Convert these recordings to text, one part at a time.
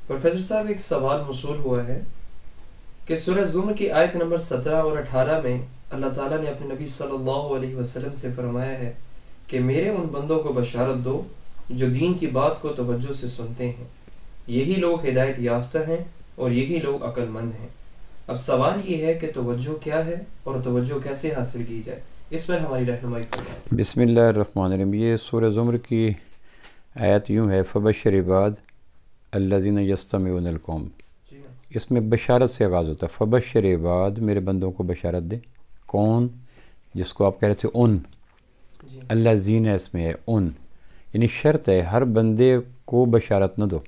Professor صاحب ایک سوال موصول ہوا ہے کہ سورہ زمر کی آیت نمبر 17 اور 18 میں اللہ تعالیٰ نے اپنے نبی صلی اللہ علیہ وسلم سے فرمایا ہے کہ میرے ان بندوں کو بشارت دو جو دین کی بات کو توجہ سے سنتے ہیں، یہی لوگ ہدایت یافتہ ہیں اور یہی لوگ عقل مند ہیں۔ اب سوال یہ ہے کہ توجہ کیا ہے اور توجہ کیسے حاصل کی جائے، اس پر ہماری رہنمائی فرمائیں۔ بسم اللہ الرحمن الرحیم۔ یہ سورہ زمر کی آیت یوں ہے، فبشر عباد الذین یستمعون القول۔ اس میں بشارت سے آغاز ہوتا ہے، فبشر عباد، میرے بندوں کو بشارت دے۔ کون؟ جس کو آپ کہہ رہے تھے ان، الذین اس میں ہے ان، یعنی شرط ہے ہر بندے کو بشارت نہ دو۔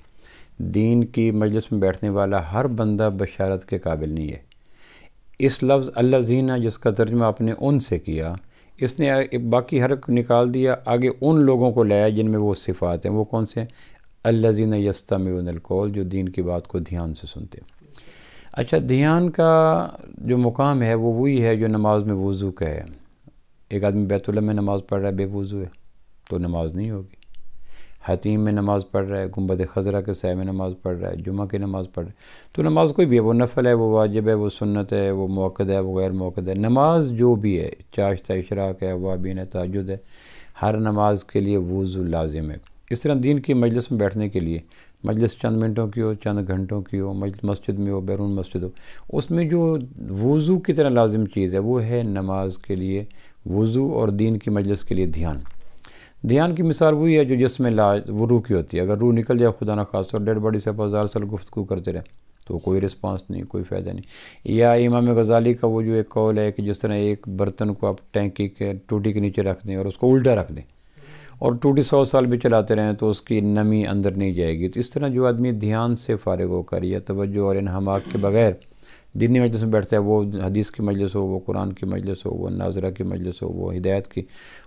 دین کی مجلس میں بیٹھنے والا ہر بندہ بشارت کے قابل نہیں ہے۔ اس لفظ الذین جس کا ترجمہ آپ نے ان سے کیا، اس نے باقی حرف نکال دیا، آگے ان لوگوں کو لایا جن میں وہ صفات ہیں۔ وہ کون سے ہیں؟ الذین یستمعون القول، جو دین کی بات کو دھیان سے سنتے ہیں۔ اچھا، دھیان کا جو مقام ہے وہ وہی ہے جو نماز میں وضو کا ہے۔ ایک آدمی بیت اللہ میں نماز پڑھ رہا ہے بے وضو ہے تو نماز نہیں ہوگی۔ حتیم میں نماز پڑھ رہا ہے، گنبد خضرا کے سائے میں نماز پڑھ رہا ہے، جمعہ کی نماز پڑھ رہا ہے، تو نماز کوئی بھی ہے، وہ نفل ہے، وہ واجب ہے، وہ سنت ہے، وہ موقد ہے، وہ غیر موقد ہے۔ نماز جو بھی ہے، چاشتہ، اشراق ہے، وابین ہے، تہجد ہے، ہر نماز کے لیے وضو لازم ہے۔ اس طرح دین کی مجلس میں بیٹھنے کے لیے، مجلس چند منٹوں کی ہو، چند گھنٹوں کی ہو، مسجد میں ہو، بیرون مسجد ہو، اس میں جو وضو کی طرح لازم چیز ہے وہ ہے نماز کے لیے وضو، اور دین کی مجلس کے لیے دھیان۔ دھیان کی مثال وہی ہے جو جس میں وہ روح کی ہوتی ہے۔ اگر روح نکل جائے خدا نخواستہ اور ڈیڈ باڈی سے 1000 سال گفتگو کرتے رہے تو کوئی رسپانس نہیں، کوئی فائدہ نہیں۔ یا امام غزالی کا وہ جو ایک قول ہے کہ جس طرح ایک برتن کو آپ ٹینکی کے ٹوٹی کے نیچے رکھ دیں اور اس کو الٹا رکھ دیں اور ٹوٹی 100 سال بھی چلاتے رہیں تو اس کی نمی اندر نہیں جائے گی، تو اس طرح جو آدمی دھیان سے فارغ ہو کر یا توجہ اور انہماک کے بغیر دینی مجلس میں بیٹھتا ہے، وہ حدیث کی مجلس ہو، وہ قرآن کی مجلس ہو، وہ ناظرہ کی مجلس ہو، وہ ہدایت کی،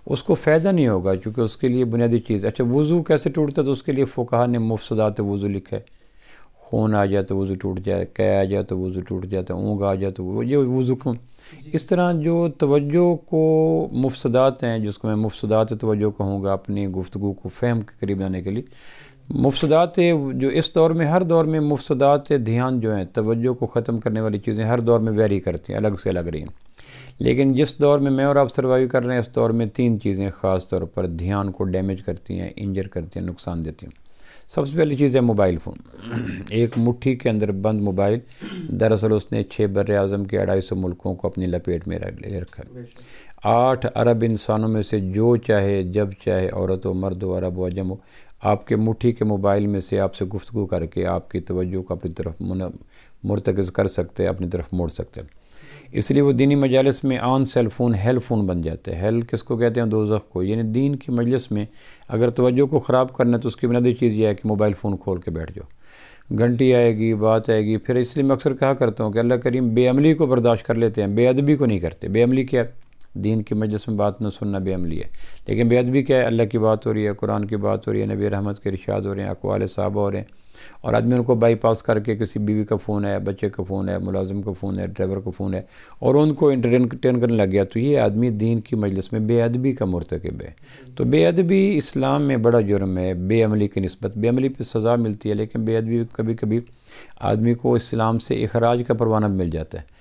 اس کو فائدہ نہیں ہوگا، چونکہ اس کے لیے بنیادی چیز۔ اچھا، وضو کیسے ٹوٹتا ہے؟ تو اس کے لیے فقہا نے مفسدات وضو لکھا ہے۔ خون آ جائے تو وضو ٹوٹ جائے، قے آ جائے تو وضو ٹوٹ جاتا ہے، اونگ آ جائے تو یہ وضو کو۔ اس طرح جو توجہ کو مفسدات ہیں، جس کو میں مفسدات توجہ کہوں گا اپنی گفتگو کو فہم کے قریب لانے کے لیے، مفسدات جو اس دور میں، ہر دور میں مفسدات دھیان جو ہیں، توجہ کو ختم کرنے والی چیزیں ہر دور میں ویری کرتی ہیں، الگ سے الگ رہی ہیں۔ لیکن جس دور میں اور آپ سروائیو کر رہے ہیں، اس دور میں 3 چیزیں خاص طور پر دھیان کو ڈیمیج کرتی ہیں، انجر کرتی ہیں، نقصان دیتی ہیں۔ سب سے پہلی چیز ہے موبائل فون۔ ایک مٹھی کے اندر بند موبائل، دراصل اس نے 6 بر اعظم کے 250 ملکوں کو اپنی لپیٹ میں لے رکھا ہے۔ 8 ارب انسانوں میں سے جو چاہے جب چاہے، عورت ہو، مرد ہو، عرب ہو، عجم ہو، آپ کے مٹھی کے موبائل میں سے آپ سے گفتگو کر کے آپ کی توجہ کو اپنی طرف مرتکز کر سکتے ہیں، اپنی طرف موڑ سکتے ہیں۔ اس لیے وہ دینی مجالس میں on cell phone hell phone بن جاتے ہیں۔ ہیل کس کو کہتے ہیں؟ دوزخ کو۔ یعنی دین کی مجلس میں اگر توجہ کو خراب کرنا ہے تو اس کی بنیادی چیز یہ ہے کہ موبائل فون کھول کے بیٹھ جاؤ، گھنٹی آئے گی، بات آئے گی۔ پھر اس لیے میں اکثر کہا کرتا ہوں کہ اللہ کریم بے عملی کو برداشت کر لیتے ہیں، بے ادبی کو نہیں کرتے۔ بے عملی کیا ہے؟ دین کی مجلس میں بات نہ سننا بے عملی ہے۔ لیکن بے ادبی کیا ہے؟ اللہ کی بات ہو رہی ہے، قرآن کی بات ہو رہی ہے، نبی رحمت کے ارشاد ہو رہے ہیں، اقوال صحابہ ہو رہے ہیں، اور آدمی ان کو بائی پاس کر کے کسی بیوی کا فون ہے، بچے کا فون ہے، ملازم کا فون ہے، ڈرائیور کا فون ہے، اور ان کو انٹرٹین کرنے لگ گیا، تو یہ آدمی دین کی مجلس میں بے ادبی کا مرتکب ہے۔ تو بے ادبی اسلام میں بڑا جرم ہے، بے عملی کی نسبت۔ بے عملی پہ سزا ملتی ہے، لیکن بے ادبی کبھی کبھی آدمی کو اسلام سے اخراج کا پروانہ مل جاتا ہے۔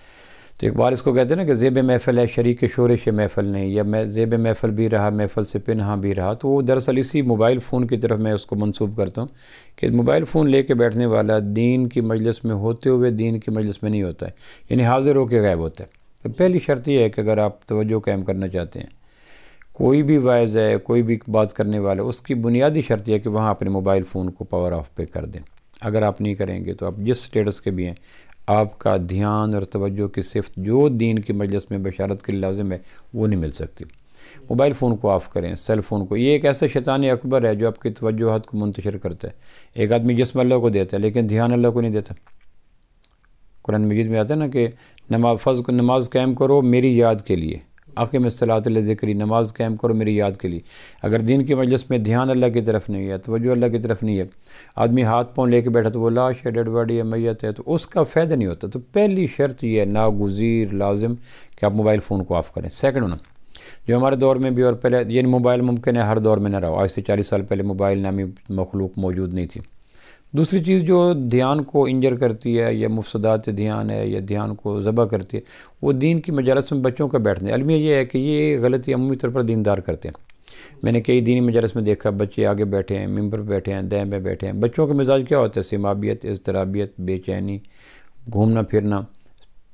تو ایک بار اس کو کہتے ہیں نا کہ زیب محفل ہے شریک شورش محفل نہیں، یا میں زیب محفل بھی رہا، محفل سے پنہاں بھی رہا۔ تو وہ دراصل اسی موبائل فون کی طرف میں اس کو منسوب کرتا ہوں کہ موبائل فون لے کے بیٹھنے والا دین کی مجلس میں ہوتے ہوئے دین کی مجلس میں نہیں ہوتا ہے، یعنی حاضر ہو کے غائب ہوتا ہے۔ تو پہلی شرط یہ ہے کہ اگر آپ توجہ قائم کرنا چاہتے ہیں، کوئی بھی واعظ ہے، کوئی بھی بات کرنے والا، اس کی بنیادی شرط یہ ہے کہ وہاں اپنے موبائل فون کو پاور آف پہ کر دیں۔ اگر آپ نہیں کریں گے تو آپ جس سٹیٹس کے بھی ہیں، آپ کا دھیان اور توجہ کی صفت جو دین کی مجلس میں بشارت کے لیے لازم ہے وہ نہیں مل سکتی۔ موبائل فون کو آف کریں، سیل فون کو۔ یہ ایک ایسا شیطان اکبر ہے جو آپ کی توجہات کو منتشر کرتا ہے۔ ایک آدمی جسم اللہ کو دیتا ہے لیکن دھیان اللہ کو نہیں دیتا۔ قرآن مجید میں آتا ہے نا کہ نماز قائم کرو میری یاد کے لیے، اقیم الصلاۃ لذکری، نماز قائم کرو میری یاد کے لیے۔ اگر دین کی مجلس میں دھیان اللہ کی طرف نہیں ہے، توجہ اللہ کی طرف نہیں ہے، آدمی ہاتھ پاؤں لے کے بیٹھا تو وہ لاش ہے، ڈیڈ باڈی ہے، میت ہے، تو اس کا فائدہ نہیں ہوتا۔ تو پہلی شرط یہ ہے، ناگزیر لازم، کہ آپ موبائل فون کو آف کریں۔ سیکنڈ جو ہمارے دور میں بھی اور پہلے، یعنی موبائل ممکن ہے ہر دور میں نہ رہا، آج سے 40 سال پہلے موبائل نامی مخلوق موجود نہیں تھی۔ دوسری چیز جو دھیان کو انجر کرتی ہے یا مفسدات دھیان ہے یا دھیان کو ذبح کرتی ہے، وہ دین کی مجالس میں بچوں کا بیٹھنا ہے۔ المیہ یہ ہے کہ یہ غلطی عمومی طور پر دیندار کرتے ہیں۔ میں نے کئی دینی مجالس میں دیکھا بچے آگے بیٹھے ہیں، ممبر پہ بیٹھے ہیں، دائیں پہ بیٹھے ہیں، بچوں کا مزاج کیا ہوتا ہے؟ سمابیت، اضطرابیت، بے چینی، گھومنا پھرنا،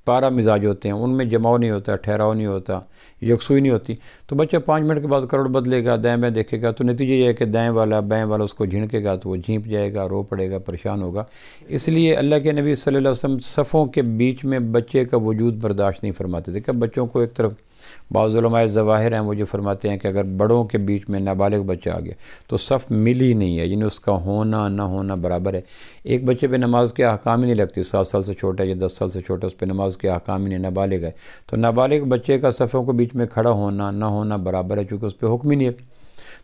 پارا مزاج ہوتے ہیں، ان میں جماؤ نہیں ہوتا، ٹھہراؤ نہیں ہوتا، یکسوئی نہیں ہوتی۔ تو بچہ 5 منٹ کے بعد کروڑ بدلے گا، دائیں بائیں دیکھے گا، تو نتیجہ یہ ہے کہ دائیں والا بائیں والا اس کو جھنکے گا تو وہ جھینپ جائے گا، رو پڑے گا، پریشان ہوگا۔ اس لیے اللہ کے نبی صلی اللہ علیہ وسلم صفوں کے بیچ میں بچے کا وجود برداشت نہیں فرماتے تھے کہ بچوں کو ایک طرف، بعض علماء ظواہر ہیں وہ جو فرماتے ہیں کہ اگر بڑوں کے بیچ میں نابالغ بچہ آ گیا تو صف ملی نہیں ہے، یعنی اس کا ہونا نہ ہونا برابر ہے۔ ایک بچے پہ نماز کے احکام ہی نہیں لگتی، 7 سال سے چھوٹا ہے یا 10 سال سے چھوٹا، اس پہ نماز کے احکام ہی نہیں، نابالغ ہے، تو نابالغ بچے کا صفوں کے بیچ میں کھڑا ہونا نہ ہونا برابر ہے، چونکہ اس پہ حکم ہی نہیں ہے۔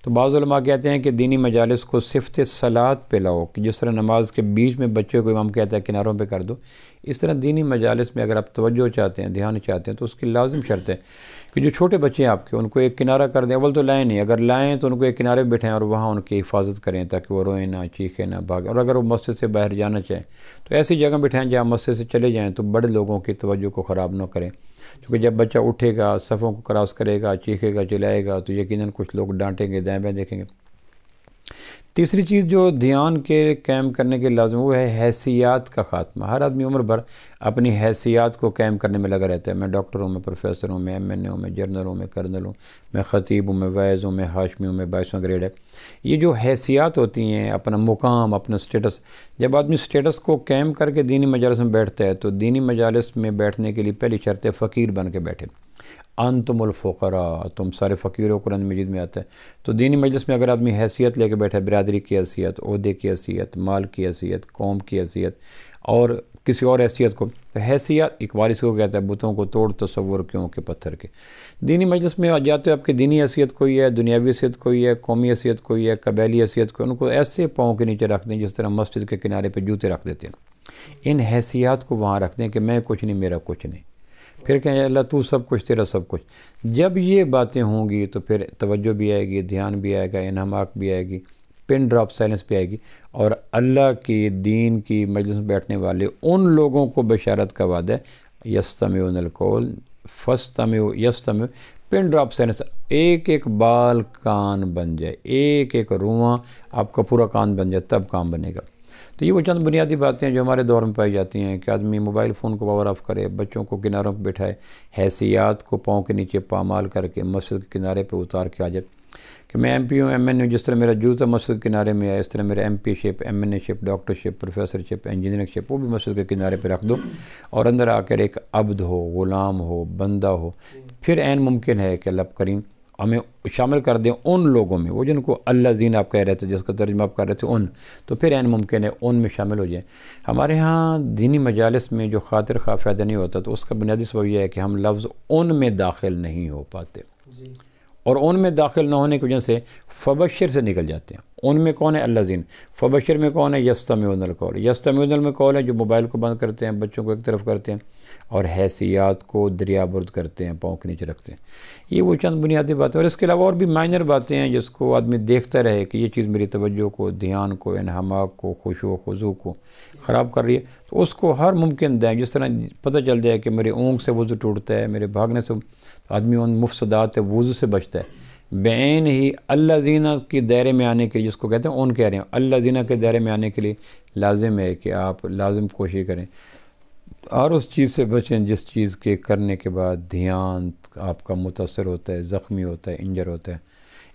تو بعض علماء کہتے ہیں کہ دینی مجالس کو صفت صلاۃ پہ لاؤ، کہ جس طرح نماز کے بیچ میں بچے کو امام کہتا ہے کناروں پہ کر دو، اس طرح دینی مجالس میں اگر آپ توجہ چاہتے ہیں، دھیان چاہتے ہیں، تو اس کی لازم شرط ہے کہ جو چھوٹے بچے ہیں آپ کے، ان کو ایک کنارہ کر دیں۔ اول تو لائیں نہیں، اگر لائیں تو ان کو ایک کنارے پہ بٹھائیں اور وہاں ان کی حفاظت کریں تاکہ وہ روئیں نہ، چیخیں نہ، بھاگیں۔ اور اگر وہ مسجد سے باہر جانا چاہیں تو ایسی جگہ بٹھائیں جہاں مسجد سے چلے جائیں تو بڑے لوگوں کی توجہ کو خراب نہ کریں، کیونکہ جب بچہ اٹھے گا، صفوں کو کراس کرے گا، چیخے گا، چلائے گا، تو یقیناً کچھ لوگ ڈانٹیں گے، دائیں بائیں دیکھیں گے۔ تیسری چیز جو دھیان کے قائم کرنے کے لازم وہ ہے حیثیات کا خاتمہ۔ ہر آدمی عمر بھر اپنی حیثیات کو قائم کرنے میں لگا رہتا ہے، میں ڈاکٹر ہوں، میں پروفیسر ہوں، میں MN ہوں، میں جنرل ہوں، میں کرنل ہوں، میں خطیب ہوں، میں وائز ہوں، میں ہاشمی ہوں، میں 22واں گریڈ ہے۔ یہ جو حیثیات ہوتی ہیں، اپنا مقام، اپنا سٹیٹس، جب آدمی سٹیٹس کو قائم کر کے دینی مجالس میں بیٹھتا ہے تو دینی مجالس میں بیٹھنے کے لیے پہلی شرط ہے فقیر بن کے بیٹھے۔ انتم الفقراء، تم سارے فقیر ہو، قرآن مجید میں آتا ہے۔ تو دینی مجلس میں اگر آدمی حیثیت لے کے بیٹھا ہے، برادری کی حیثیت، عہدے کی حیثیت، مال کی حیثیت، قوم کی حیثیت اور کسی اور حیثیت کو، حیثیت ایک وارث کو کہتا ہے، بتوں کو توڑ تصور کیوں کہ پتھر کے۔ دینی مجلس میں جاتے آپ کی دینی حیثیت کوئی ہے، دنیاوی حیثیت کوئی ہے، قومی حیثیت کوئی ہے، قبیلی حیثیت کوئی، ان کو ایسے پاؤں کے نیچے رکھ دیں جس طرح مسجد کے کنارے پہ جوتے رکھ دیتے ہیں۔ ان حیثیات کو وہاں رکھ دیں کہ میں کچھ نہیں، میرا کچھ نہیں، پھر کہیں اللہ تو سب کچھ، تیرا سب کچھ۔ جب یہ باتیں ہوں گی تو پھر توجہ بھی آئے گی، دھیان بھی آئے گا، انہماک بھی آئے گی، پن ڈراپ سائلنس بھی آئے گی، اور اللہ کی دین کی مجلس میں بیٹھنے والے ان لوگوں کو بشارت کا وعدہ ہے، یستمعون القول فاستمعوا، یستمعوا، پن ڈراپ سائلنس، ایک ایک بال کان بن جائے، ایک ایک رواں آپ کا پورا کان بن جائے، تب کام بنے گا۔ تو یہ وہ چند بنیادی باتیں ہیں جو ہمارے دور میں پائی جاتی ہیں کہ آدمی موبائل فون کو پاور آف کرے، بچوں کو کناروں پہ بٹھائے، حیثیات کو پاؤں کے نیچے پامال کر کے مسجد کے کنارے پہ اتار کے آ جائے کہ میں MP ہوں، MN ہوں، جس طرح میرا جوتا مسجد کے کنارے میں ہے، اس طرح میرا MP شپ، MNA شپ، ڈاکٹر شپ، پروفیسر شپ، انجینئرنگ شپ، وہ بھی مسجد کے کنارے پہ رکھ دو، اور اندر آ کر ایک عبد ہو، غلام ہو، بندہ ہو۔ پھر عین ممکن ہے کہ اللہ کریم ہمیں شامل کر دیں ان لوگوں میں، وہ جن کو اللہ زین آپ کہہ رہے تھے، جس کا ترجمہ آپ کر رہے تھے ان، تو پھر عین ممکن ہے ان میں شامل ہو جائیں۔ ہمارے ہاں دینی مجالس میں جو خاطر خواہ فائدہ نہیں ہوتا، تو اس کا بنیادی سبب یہ ہے کہ ہم لفظ ان میں داخل نہیں ہو پاتے، اور ان میں داخل نہ ہونے کی وجہ سے فبشر سے نکل جاتے ہیں۔ ان میں کون ہے؟ اللہ زین۔ فبشر میں کون ہے؟ یستمعون القول۔ یستمعون القول ہے جو موبائل کو بند کرتے ہیں، بچوں کو ایک طرف کرتے ہیں، اور حیثیات کو دریا برد کرتے ہیں، پاؤں کے نیچے رکھتے ہیں۔ یہ وہ چند بنیادی باتیں، اور اس کے علاوہ اور بھی مائنر باتیں ہیں جس کو آدمی دیکھتا رہے کہ یہ چیز میری توجہ کو، دھیان کو، انہماک کو، خشوع و خضوع کو خراب کر رہی ہے، تو اس کو ہر ممکن دیں۔ جس طرح پتہ چل جائے کہ میرے اونگ سے وضو ٹوٹتا ہے، میرے بھاگنے سے، آدمی ان مفسدات وضو سے بچتا ہے۔ بعین ہی اللہ زینہ کے دائرے میں آنے کے لیے، جس کو کہتے ہیں اون کہہ رہے ہیں، اللہ زینہ کے دائرے میں آنے کے لیے لازم ہے کہ آپ لازم کوشش کریں اور اس چیز سے بچیں جس چیز کے کرنے کے بعد دھیان آپ کا متاثر ہوتا ہے، زخمی ہوتا ہے، انجر ہوتا ہے۔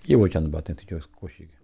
یہ وہ چند باتیں تھیں جو کوشش کی۔